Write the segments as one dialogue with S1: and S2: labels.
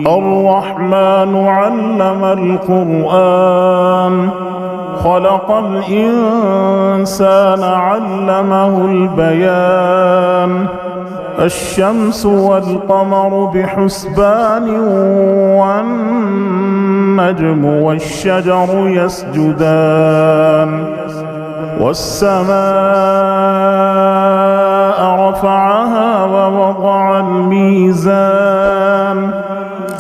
S1: الرحمن علم القرآن خلق الإنسان علمه البيان الشمس والقمر بحسبان والنجم والشجر يسجدان والسماء رفعها ووضع الميزان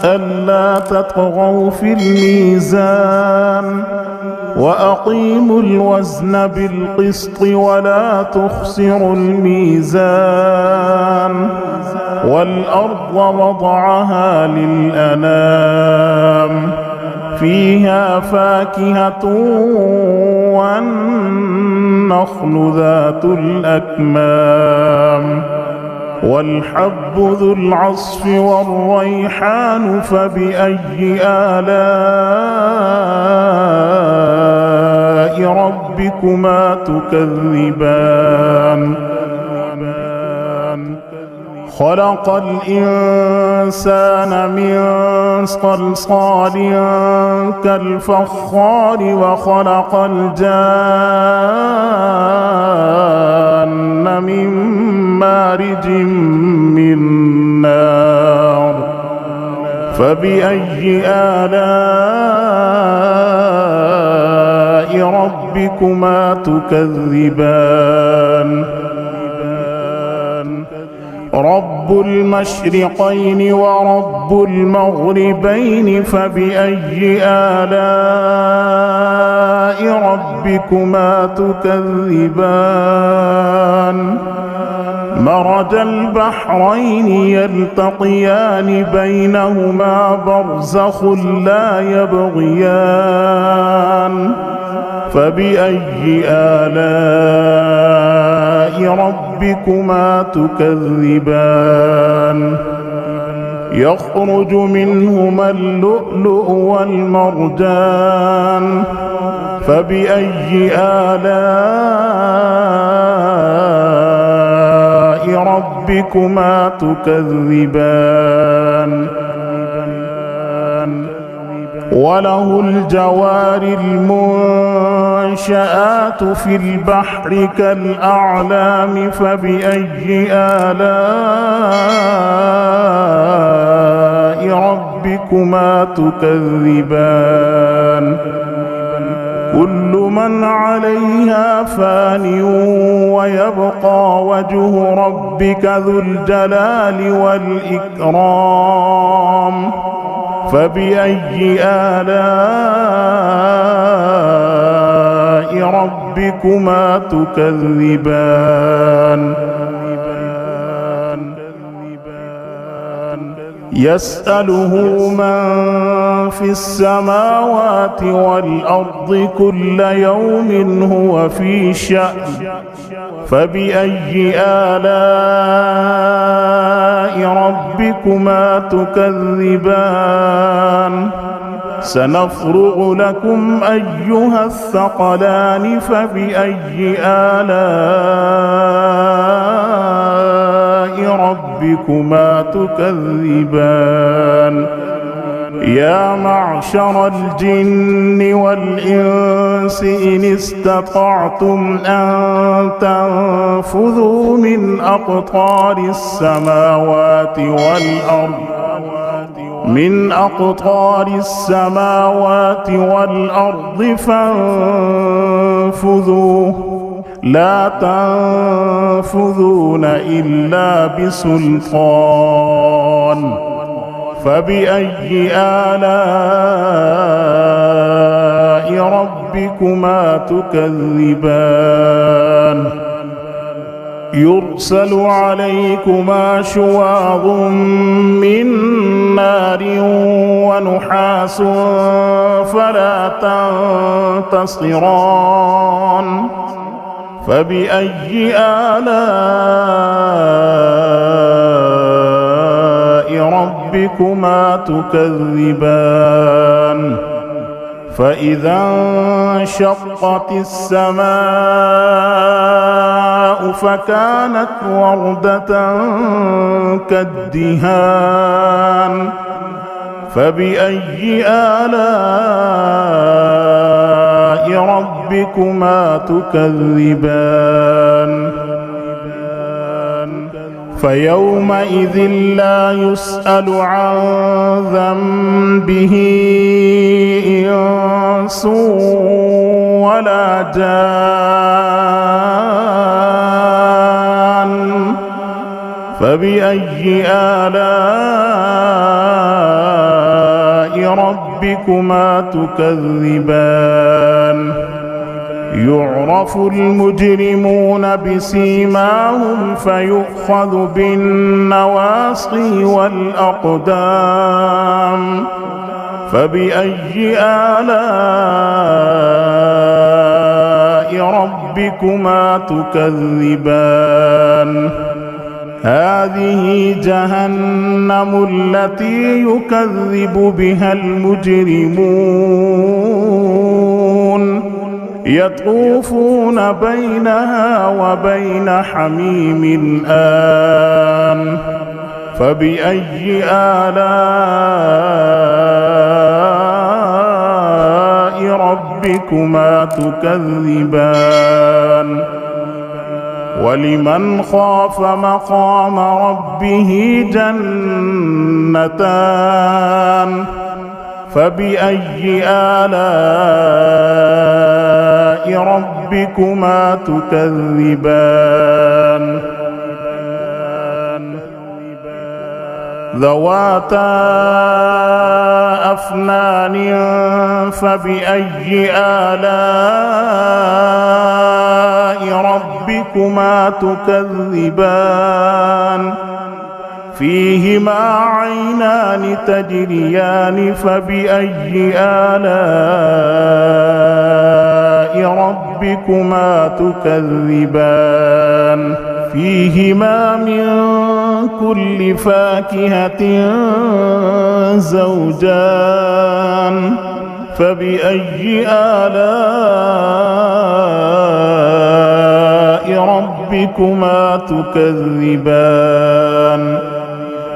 S1: ألا تطغوا في الميزان وأقيموا الوزن بالقسط ولا تخسروا الميزان والأرض وضعها للأنام فيها فاكهة والنخل ذات الأكمام والحب ذو العصف والريحان فبأي آلاء ربكما تكذبان خلق الإنسان من صلصال كالفخار وخلق الجان من مارج من نار فبأي آلاء ربكما تكذبان رب المشرقين ورب المغربين فبأي آلاء ربكما تكذبان مرج البحرين يلتقيان بينهما برزخ لا يبغيان فبأي آلاء ربكما تكذبان يخرج منهما اللؤلؤ والمرجان فبأي آلاء ربكما تكذبان وله الجوار المنشآت في البحر كالأعلام فبأي آلاء ربكما تكذبان كل من عليها فان ويبقى وجه ربك ذو الجلال والإكرام فبأي آلاء ربكما تكذبان يسأله من في السماوات والأرض كل يوم هو في شأن فبأي آلاء ربكما تكذبان سنفرغ لكم أيها الثقلان فبأي آلاء ربكما تكذبان يا معشر الجن والإنس إن استطعتم أن تنفذوا من أقطار السماوات والأرض فانفذوا لا تنفذون إلا بسلطان فبأي آلاء ربكما تكذبان يرسل عليكما شواظ من نار ونحاس فلا تنتصران فبأي آلاء ربكما تكذبان فإذا انشقت السماء فكانت وردة كالدهان فبأي آلاء ربكما تكذبان فيومئذ لا يسأل عن ذنبه إنس ولا جان فبأي آلاء ربكما تكذبان يعرف المجرمون بسيماهم فيؤخذ بالنواصي والأقدام فبأي آلاء ربكما تكذبان هذه جهنم التي يكذب بها المجرمون يطوفون بينها وبين حميم آن فبأي آلاء ربكما تكذبان ولمن خاف مقام ربه جنتان فبأي آلاء ربكما تكذبان ذواتا أفنان فبأي آلاء ربكما تكذبان فيهما عينان تجريان فبأي آلاء ربكما تكذبان فيهما من كل فاكهة زوجان فبأي آلاء ربكما تكذبان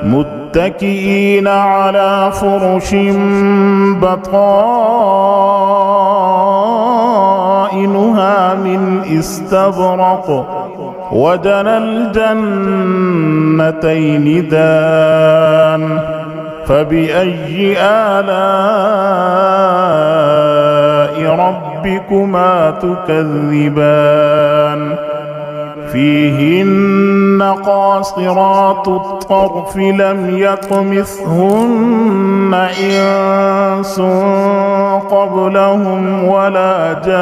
S1: متكئين على فرش بطائنها من استبرق وجنى الجنتين دان فبأي آلاء ربكما تكذبان فيهن قاصرات الطرف لم يطمثهن إنس قبلهم ولا جان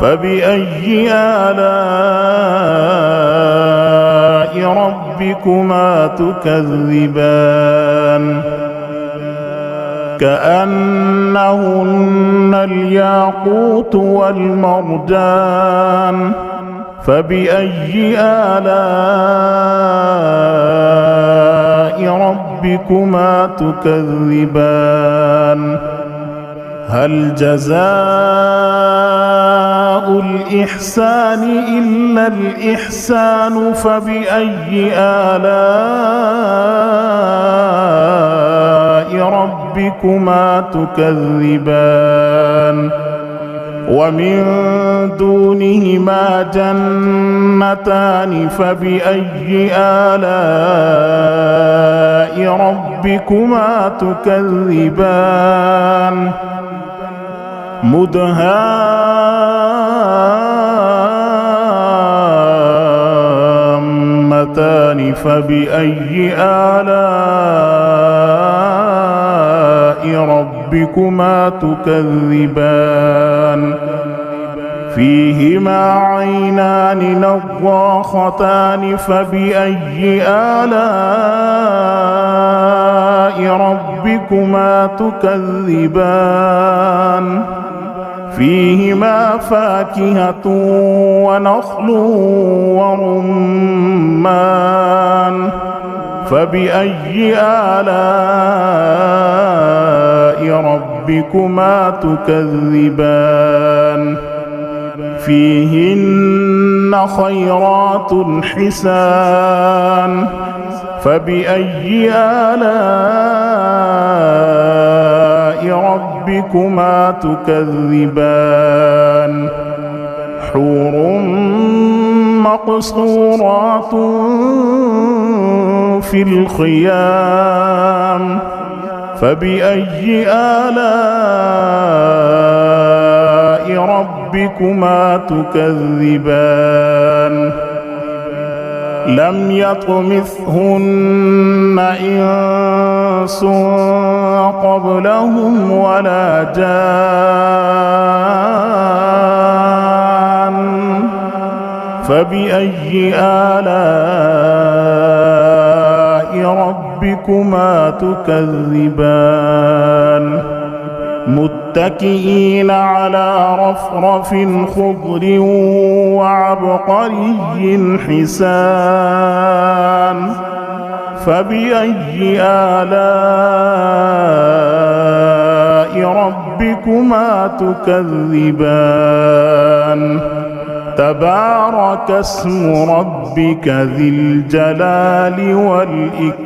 S1: فبأي آلاء ربكما تكذبان كأنهن الياقوت والمرجان فبأي آلاء ربكما تكذبان هل جزاء الإحسان إلا الإحسان فبأي آلاء ربكما تكذبان ومن دونهما جنتان فبأي آلاء ربكما تكذبان مدهامتان فبأي آلاء ربكما تكذبان فيهما عينان نضاختان فبأي آلاء ربكما تكذبان فيهما فاكهة ونخل ورمان فبأي آلاء ربكما تكذبان فيهن فيهن خيرات حسان فبأي آلاء ربكما تكذبان حور مقصورات في الخيام فبأي آلاء ربكما تكذبان لم يطمثهن إنس قبلهم ولا جان فبأي آلاء ربكما تكذبان متكئين على رفرف خضر وعبقري حسان فبأي آلاء ربكما تكذبان تبارك اسم ربك ذي الجلال والإكرام